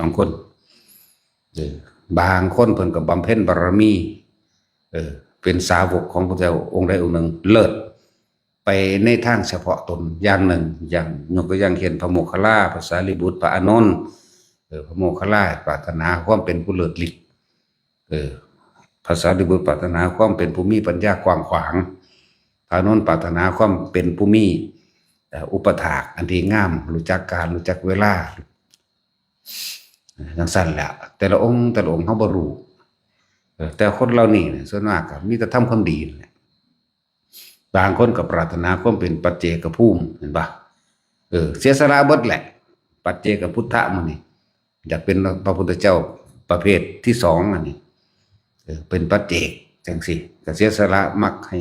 2 คนบางคนเพิ่นกับบำเพ็ญบารมีเป็นสาวกของพระเจ้าองค์ใดองค์หนึ่งเลิศไปในทางเฉพาะตนอย่างหนึ่งอย่างยกตัวอย่างเช่นพระโมคคัลลาพระสารีบุตรพระอานนท์พระโมคคัลลาปรารถนาความเป็นผู้เลิศฤทธิ์พระสารีบุตรปรารถนาความเป็นผู้มีปัญญากว้างขวางพระอานนท์ปรารถนาความเป็นผู้มีอุปถากอันดีงามรู้จักการรู้จักเวลาจังสั้นแหละแต่ละองค์เขาบ่รู้แต่คนเรานี่ส่วนมากก็มีแต่ทำความดีบางคนก็ปรารถนาความเป็นปัจเจกภูมิเห็นปะเสียสละเบิดแหละปัจเจกพุทธะมันนี่อยากเป็นพระพุทธเจ้าประเภทที่2อันนี้เป็นปัจเจกจังสิก็เสียสละมักให้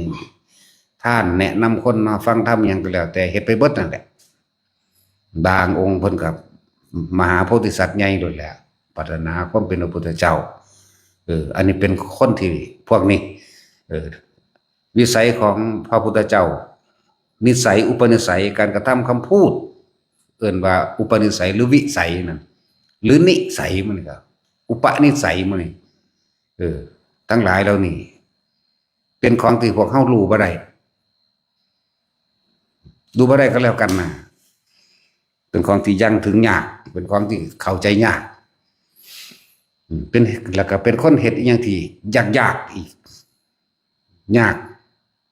ท่านแนะนำคนมาฟังธรรมอย่างก็แล้วแต่เฮ็ดไปเบิดนั่นแหละบางองค์เพิ่นกับมหาโพธิสัตว์ใหญ่โดยแหละปรารถนาความเป็นพระพุทธเจ้าอันนี้เป็นคนที่พวกนี้วิสัยของพระพุทธเจ้านิสัยอุปนิสัยการกระทำคำพูดเอิ้นว่าอุปนิสัยหรือวิสัยนั่นหรือนิสัยมันก็อุปนิสัยมันนี่ทั้งหลายเหล่านี้เป็นของที่พวกเฮารู้บ่ได้ดูบ่ได้ก็แล้วกันนะเป็นของที่ยังถึงยากเป็นของที่เข้าใจยากเป็นแล้วก็เป็นคนเฮ็ดอีหยังที่ยากอีกยาก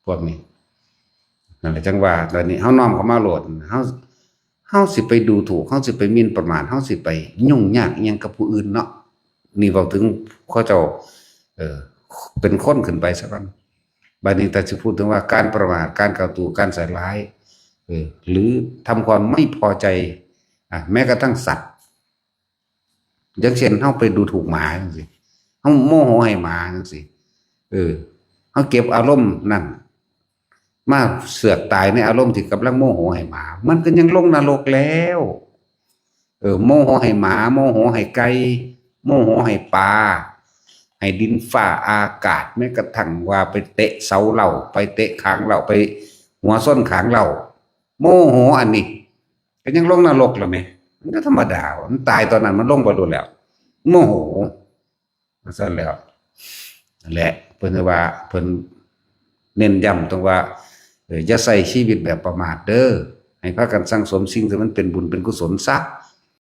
พวกนี้นั่นแหละจังว่าตอนนี้เฮาน้อมเข้ามาโหลดเฮาสิไปดูถูกเฮาสิไปหมิ่นประมาทเฮาสิไปยุ่งยากอีหยังกับผู้อื่นเนาะนี่เว้าถึงเขาเจ้าเป็นคนขึ้นไปซะก่อนบัดนี้แต่สิพูดถึงว่าการประมาทการกล่าวตู่การใส่ร้ายหรือทำความไม่พอใจแม้กระทั่งสัตว์อย่างเช่นเฮาไปดูถูกหมาจังซี่เฮาโมโหให้หมาจังซี่เฮาเก็บอารมณ์นั่นมาเสือกตายในอารมณ์ที่กำลังโมโหให้หมามันก็ยังลงนรกแล้วโมโหให้หมาโมโหให้ไก่โมโหให้ปลาให้ดินฟ้าอากาศแม้กระทั่งว่าไปเตะเสาเหล้าไปเตะขางเหล้าไปหัวส้นขางเหล้าโมโหอันนี้ก็ยังลงนรกแล้วแม่มันก็ธรรมดามันตายตอนนั้นมันลงไปโดนแล้วโมโหซั่นแล้วนั่นแหละเพิ่นว่าเพิ่นเน้นย้ำตรงว่าอย่าใส่ชีวิตแบบประมาทเด้อให้พากันสั่งสมสิ่งที่มันเป็นบุญเป็นกุศลซะ